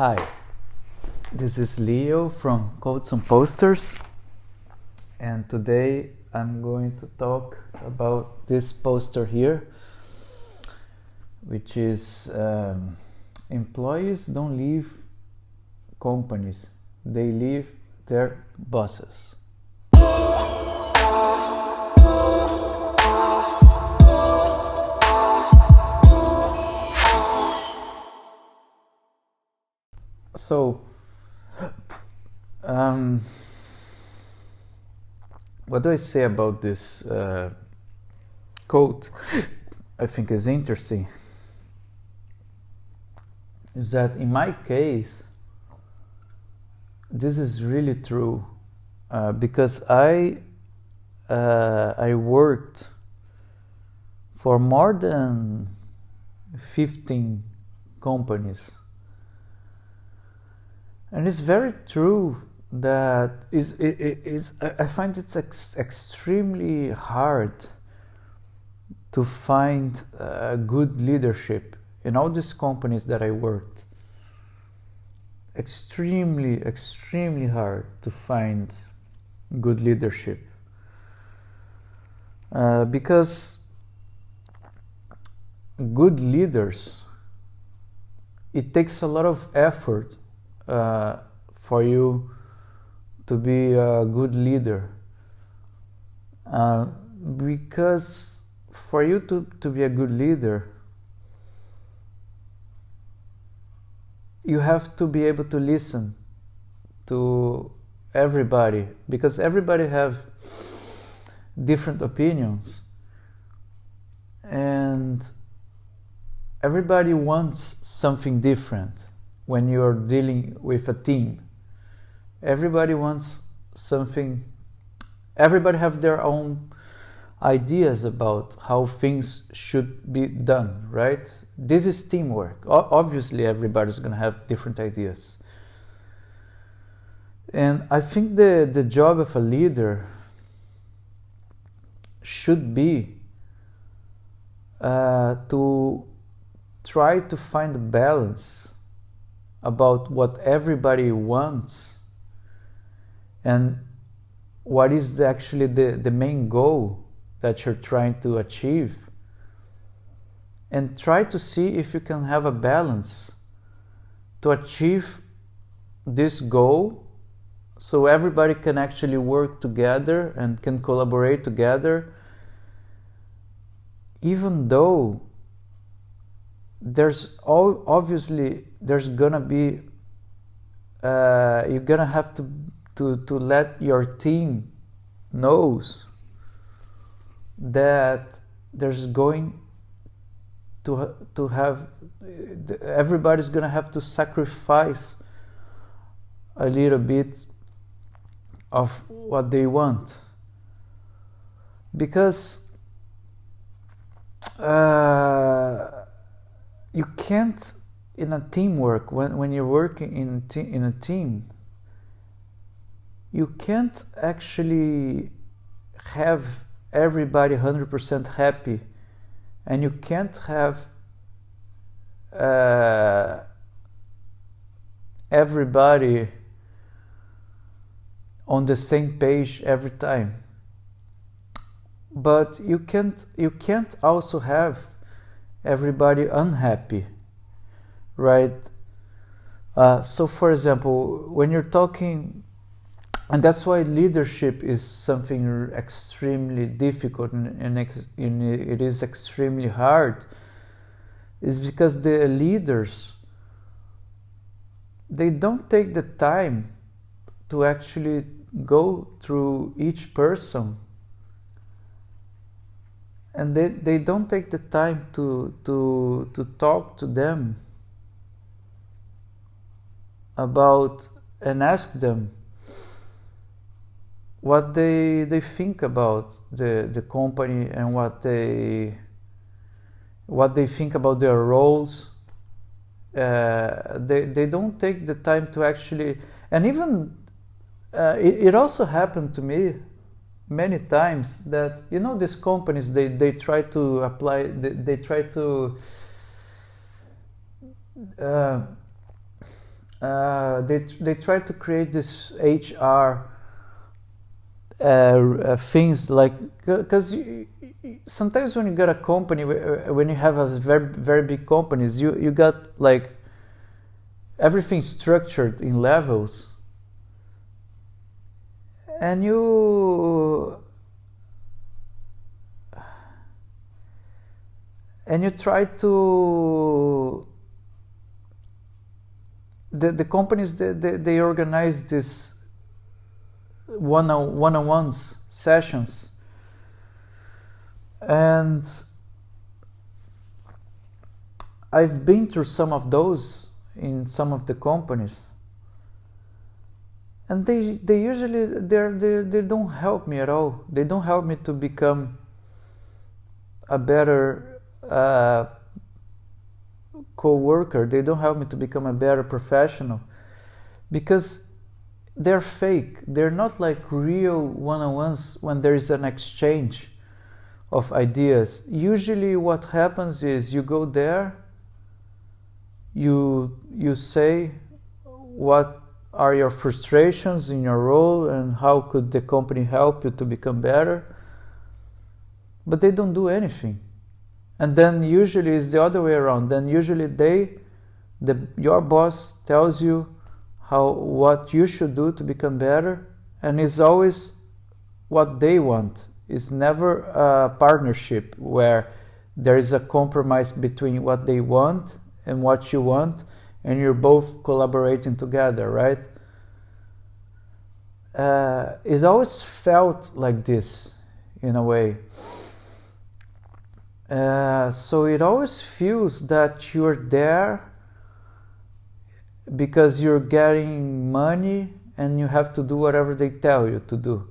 Hi, this is Leo from Codes and Posters, and today I'm going to talk about this poster here, which is employees don't leave companies, they leave their bosses. So, what do I say about this quote? I think is interesting. Is that in my case, this is really true, because I worked for more than 15 companies. And it's very true that I find it's extremely hard to find good leadership in all these companies that I worked. Extremely hard to find good leadership. Because good leaders, it takes a lot of effort for you to be a good leader, because for you to be a good leader, you have to be able to listen to everybody, because everybody have different opinions and everybody wants something different. When you're dealing with a team, everybody wants something, everybody have their own ideas about how things should be done, right? This is teamwork. Obviously everybody's gonna have different ideas. And I think the job of a leader should be to try to find a balance about what everybody wants and what is actually the main goal that you're trying to achieve, and try to see if you can have a balance to achieve this goal so everybody can actually work together and can collaborate together, even though there's obviously there's gonna be you're gonna have to let your team knows that there's going to have everybody's gonna have to sacrifice a little bit of what they want, because you can't, in a teamwork, when you're working in a team, you can't actually have everybody 100% happy, and you can't have everybody on the same page every time. But you can't also have everybody unhappy, right? So for example, when you're talking, and that's why leadership is something extremely difficult and it is extremely hard, is because the leaders, they don't take the time to actually go through each person, and they don't take the time to talk to them about and ask them what they think about the company and what they think about their roles. They don't take the time to actually, and even it also happened to me many times that, you know, these companies, they try to apply, they try to they try to create this HR things, like, because sometimes when you got a company, when you have a very very big companies, you got like everything structured in levels, and you try to the companies, they organize this one-on-ones sessions, and I've been through some of those in some of the companies, and they usually they don't help me at all. They don't help me to become a better co-worker. They don't help me to become a better professional, because they're fake. They're not like real one-on-ones when there is an exchange of ideas. Usually what happens is you go there, you say what are your frustrations in your role and how could the company help you to become better, but they don't do anything. And then usually it's the other way around. Then usually your boss tells you what you should do to become better, and it's always what they want. It's never a partnership where there is a compromise between what they want and what you want, and you're both collaborating together, right? It always felt like this in a way. So it always feels that you're there because you're getting money and you have to do whatever they tell you to do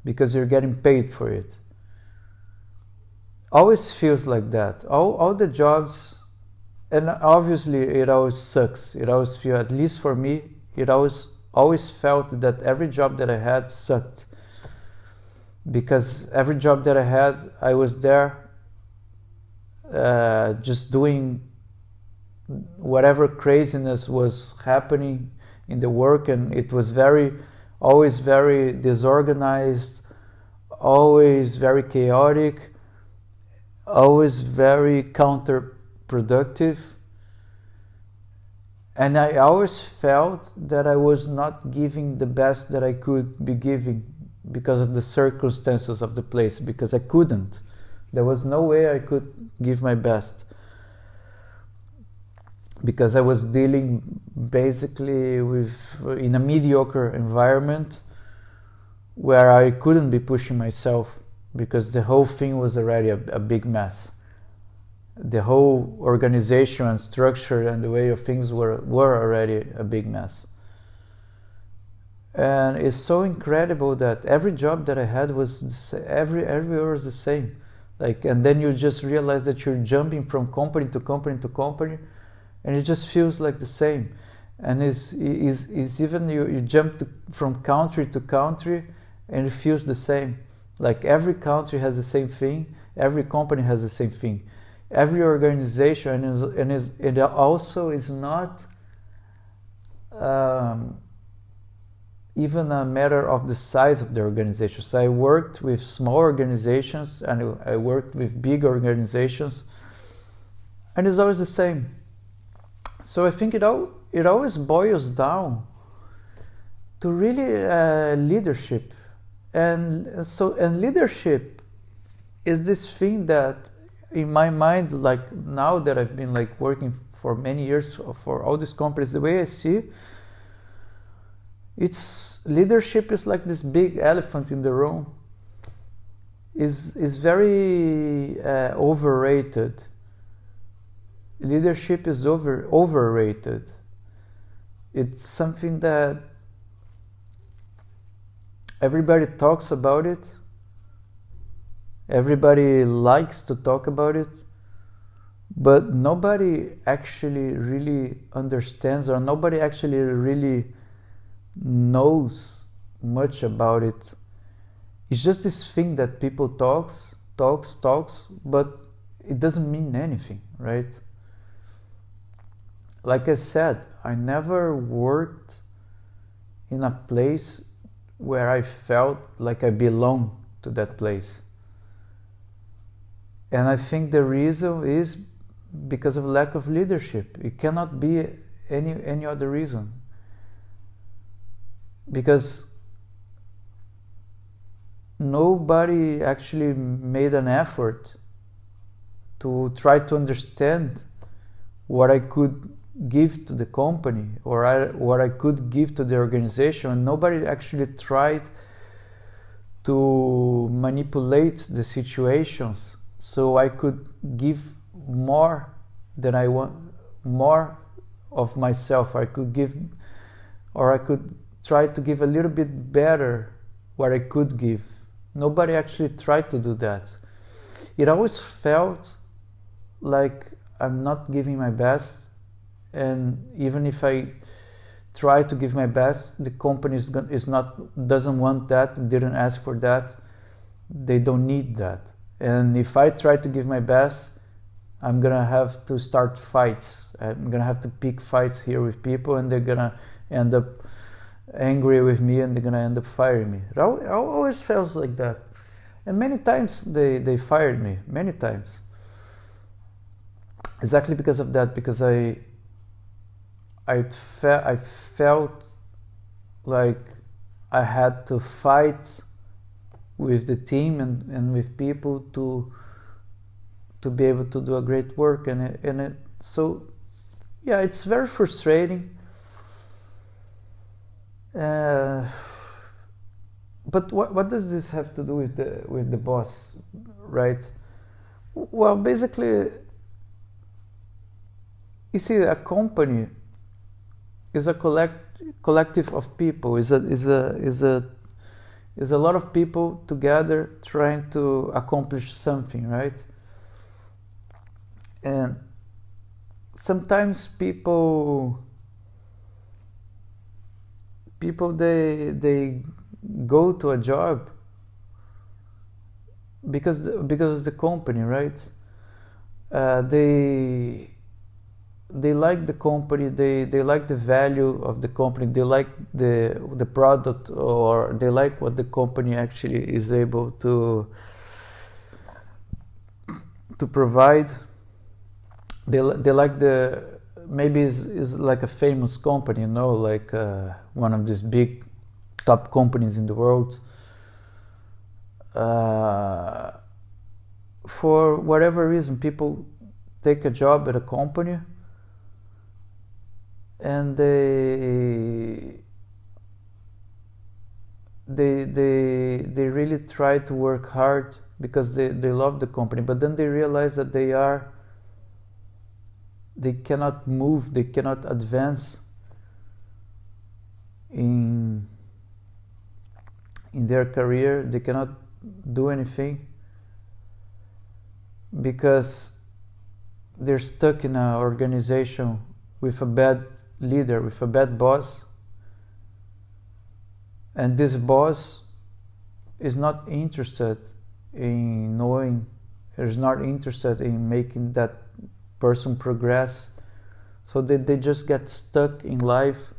because you're getting paid for it. Always feels like that. All the jobs, and obviously it always sucks. It always feels, at least for me, it always felt that every job that I had sucked, because every job that I had, I was there just doing whatever craziness was happening in the work, and it was always very disorganized, always very chaotic, always very counterproductive, and I always felt that I was not giving the best that I could be giving because of the circumstances of the place, because I couldn't. There was no way I could give my best, because I was dealing basically in a mediocre environment where I couldn't be pushing myself, because the whole thing was already a big mess. The whole organization and structure and the way of things were already a big mess. And it's so incredible that every job that I had was everywhere was the same. Like, and then you just realize that you're jumping from company to company to company, and it just feels like the same. And it's even you jump from country to country, and it feels the same. Like every country has the same thing, every company has the same thing, every organization, and it also is not even a matter of the size of the organization. So I worked with small organizations and I worked with big organizations, and it's always the same. So I think it always boils down to really leadership, and leadership is this thing that, in my mind, like now that I've been like working for many years for all these companies, the way I see leadership is like this big elephant in the room. Is very overrated. Leadership is overrated. It's something that everybody talks about it. Everybody likes to talk about it, but nobody actually really understands, or nobody actually really knows much about it. It's just this thing that people talks, but it doesn't mean anything, right? like I said, I never worked in a place where I felt like I belong to that place. And I think the reason is because of lack of leadership. It cannot be any other reason. Because nobody actually made an effort to try to understand what I could give to the company, or what I could give to the organization, and nobody actually tried to manipulate the situations so I could give more than I want, more of myself. I could give, or I could try to give a little bit better what I could give. Nobody actually tried to do that. It always felt like I'm not giving my best, and even if I try to give my best, the company doesn't want that, didn't ask for that, they don't need that. And if I try to give my best, I'm gonna have to start fights. I'm gonna have to pick fights here with people, and they're gonna end up angry with me, and they're gonna end up firing me. It always feels like that. And many times they fired me, many times. Exactly because of that, because I felt like I had to fight with the team and with people to be able to do a great work, so yeah, it's very frustrating. But what does this have to do with the boss, right? Well, basically, you see, a company is a collective of people. Is a lot of people together trying to accomplish something, right? And sometimes people they go to a job because of the company, right? They like the company, they like the value of the company, they like the product, or they like what the company actually is able to provide. They like maybe is like a famous company, you know, like one of these big top companies in the world. For whatever reason, people take a job at a company, and they really try to work hard because they love the company, but then they realize that they cannot move, they cannot advance in their career, they cannot do anything because they're stuck in an organization with a bad leader, with a bad boss, and this boss is not interested in knowing, is not interested in making that person progress, so they just get stuck in life,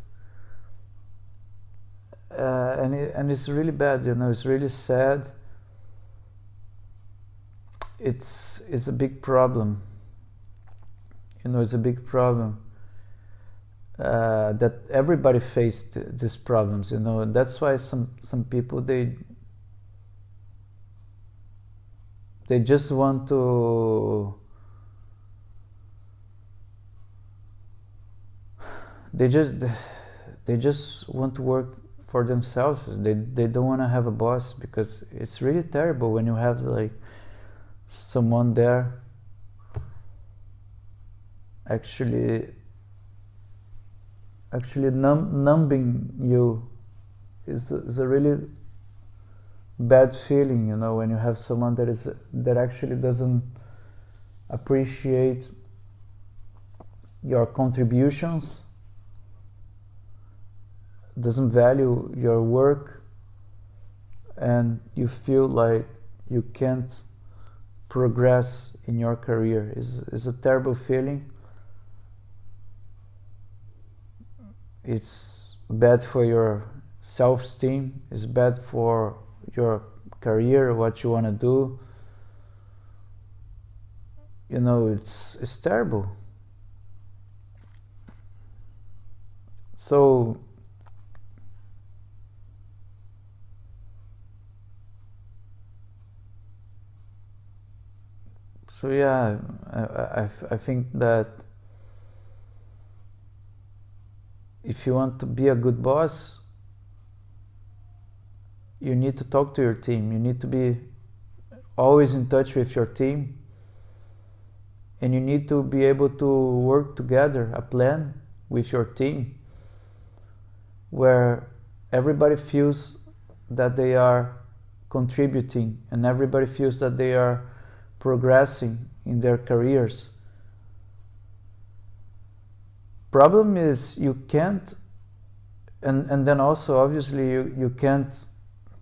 and it's really bad, you know, it's really sad. It's a big problem, you know, it's a big problem. That everybody faced these problems, you know, and that's why some people they just want to they just want to work for themselves. They don't want to have a boss, because it's really terrible when you have like someone there actually numbing you. Is a really bad feeling, you know, when you have someone that actually doesn't appreciate your contributions, doesn't value your work, and you feel like you can't progress in your career. Is a terrible feeling. it's bad for your self-esteem, it's bad for your career, what you want to do. You know, it's terrible. So yeah, I think that if you want to be a good boss, you need to talk to your team. You need to be always in touch with your team, and you need to be able to work together, a plan with your team, where everybody feels that they are contributing and everybody feels that they are progressing in their careers. Problem is you can't, and then also obviously you can't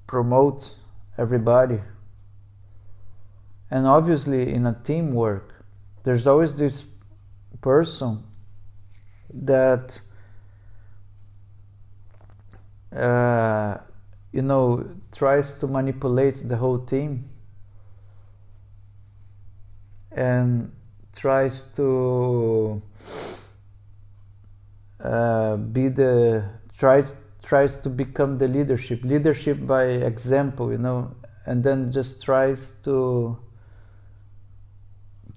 promote everybody. And obviously in a teamwork, there's always this person that you know, tries to manipulate the whole team and tries to tries to become the leadership by example, you know, and then just tries to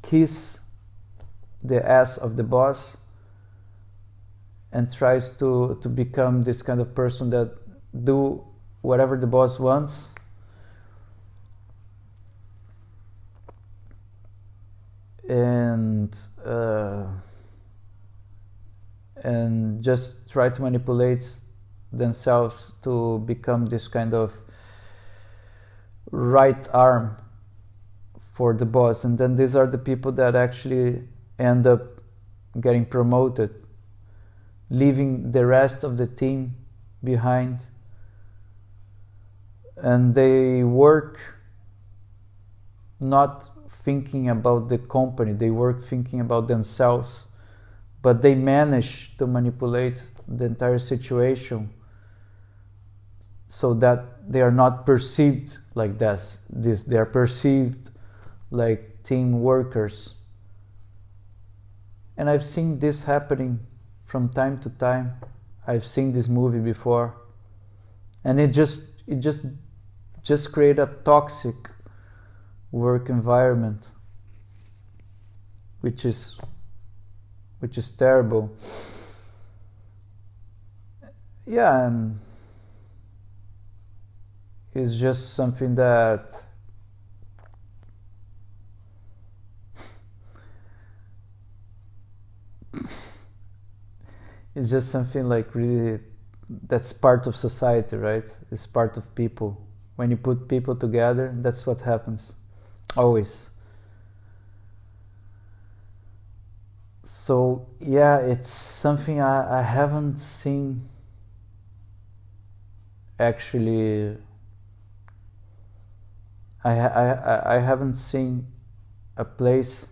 kiss the ass of the boss and tries to become this kind of person that do whatever the boss wants. And just try to manipulate themselves to become this kind of right arm for the boss. And then these are the people that actually end up getting promoted, leaving the rest of the team behind. And they work not thinking about the company, they work thinking about themselves, but they manage to manipulate the entire situation so that they are not perceived like this. They are perceived like team workers. And I've seen this happening from time to time. I've seen this movie before, and it just create a toxic work environment, which is terrible. Yeah, and it's just something that it's just something like really that's part of society, right? It's part of people. When you put people together, that's what happens, always. So yeah, it's something I haven't seen actually. I haven't seen a place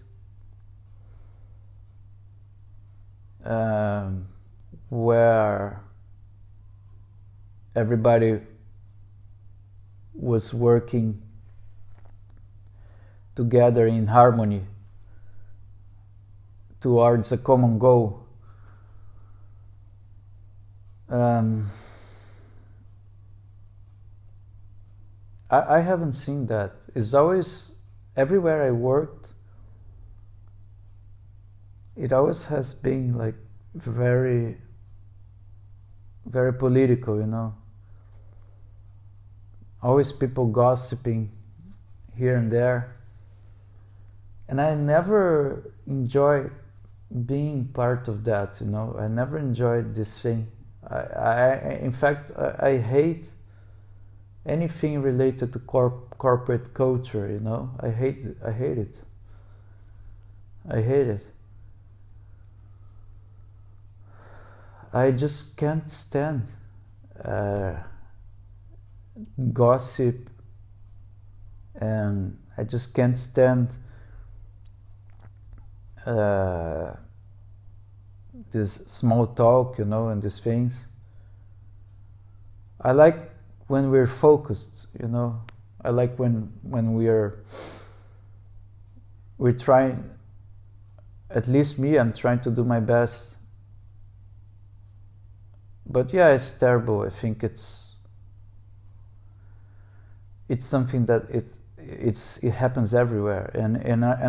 where everybody was working together in harmony towards a common goal. I haven't seen that. It's always, everywhere I worked, it always has been like very, very political, you know. Always people gossiping here and there. And I never enjoyed being part of that, you know. I never enjoyed this thing. In fact, I hate anything related to corporate culture, you know. I hate it. I hate it. I just can't stand gossip, and I just can't stand this small talk, and these things. I like when we're focused, I like when we're trying, at least me, I'm trying to do my best. But yeah, it's terrible. I think it's something that it happens everywhere, and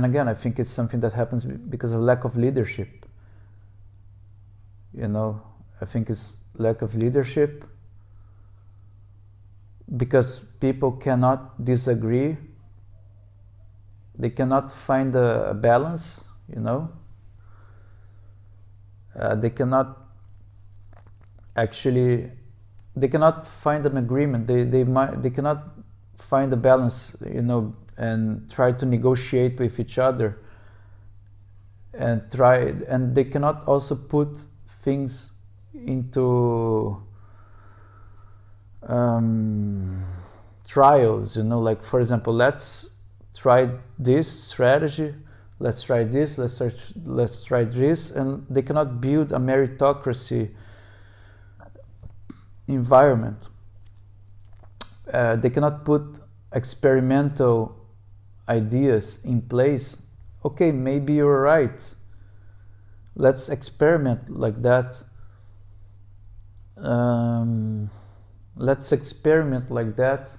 again, I think it's something that happens because of lack of leadership. I think it's lack of leadership, because people cannot disagree. They cannot find a balance, they cannot find an agreement. They cannot find a balance, and try to negotiate with each other, and they cannot also put things into trials, like, for example, let's try this strategy, let's try this, let's try this, and they cannot build a meritocracy environment. They cannot put experimental ideas in place. Okay, maybe you're right. Let's experiment like that. Let's experiment like that.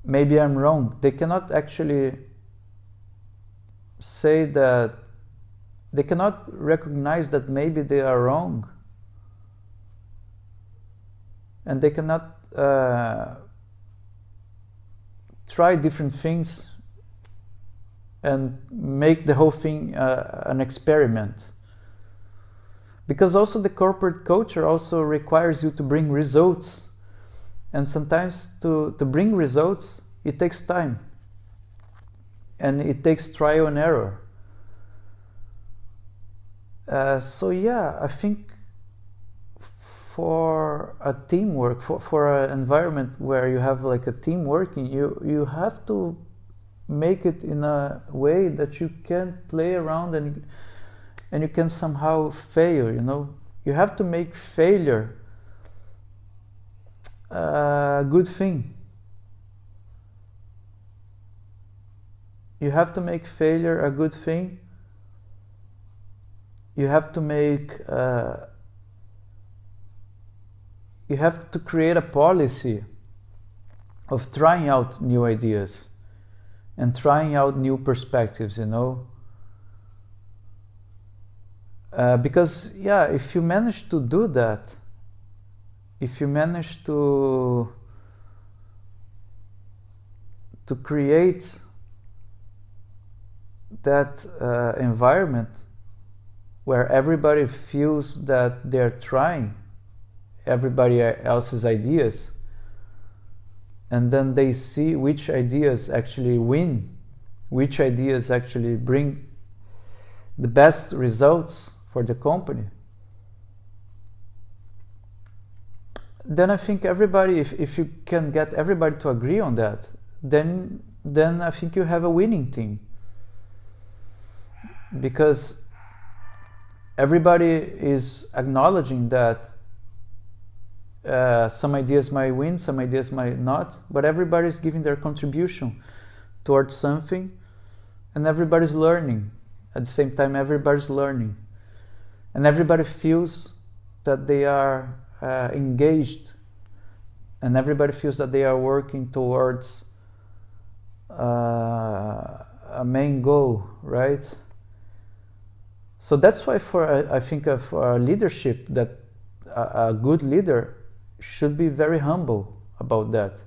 Maybe I'm wrong. They cannot actually say that. They cannot recognize that maybe they are wrong. And they cannot try different things and make the whole thing an experiment. Because also the corporate culture also requires you to bring results. And sometimes to bring results, it takes time. And it takes trial and error. So yeah, I think for a teamwork, for an environment where you have like a team working, you have to make it in a way that you can play around and you can somehow fail, You have to make failure a good thing. You have to make failure a good thing. You have to make you have to create a policy of trying out new ideas and trying out new perspectives, because yeah, if you manage to do that, if you manage to create that environment where everybody feels that they're trying everybody else's ideas, and then they see which ideas actually win, which ideas actually bring the best results for the company, then I think everybody, if you can get everybody to agree on that, then I think you have a winning team, because everybody is acknowledging that some ideas might win, some ideas might not, but everybody's giving their contribution towards something, and everybody's learning. At the same time, everybody's learning, and everybody feels that they are engaged, and everybody feels that they are working towards a main goal, right? So that's why I think for leadership, that a good leader should be very humble about that,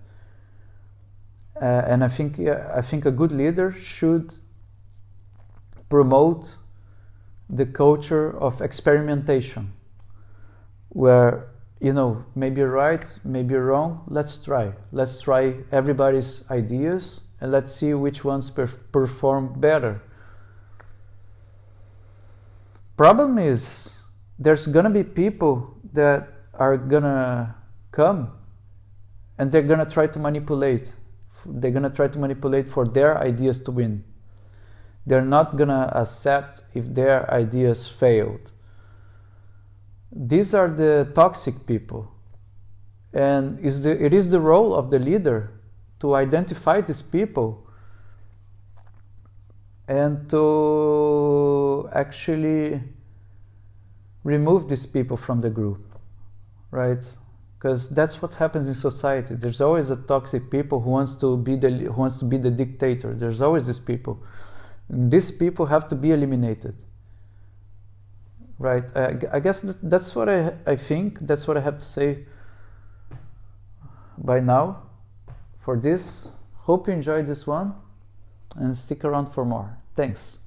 and I think a good leader should promote the culture of experimentation, where maybe you're right, maybe you're wrong. Let's try everybody's ideas, and let's see which ones perform better. Problem is, there's gonna be people that are gonna come and they're gonna try to manipulate. They're gonna try to manipulate for their ideas to win. They're not gonna accept if their ideas failed. These are the toxic people. And it is the role of the leader to identify these people and to actually remove these people from the group, right? Because that's what happens in society. There's always a toxic people who wants to be the dictator. There's always these people. And these people have to be eliminated, right? I guess that's what I think. That's what I have to say by now for this. Hope you enjoyed this one and stick around for more. Thanks.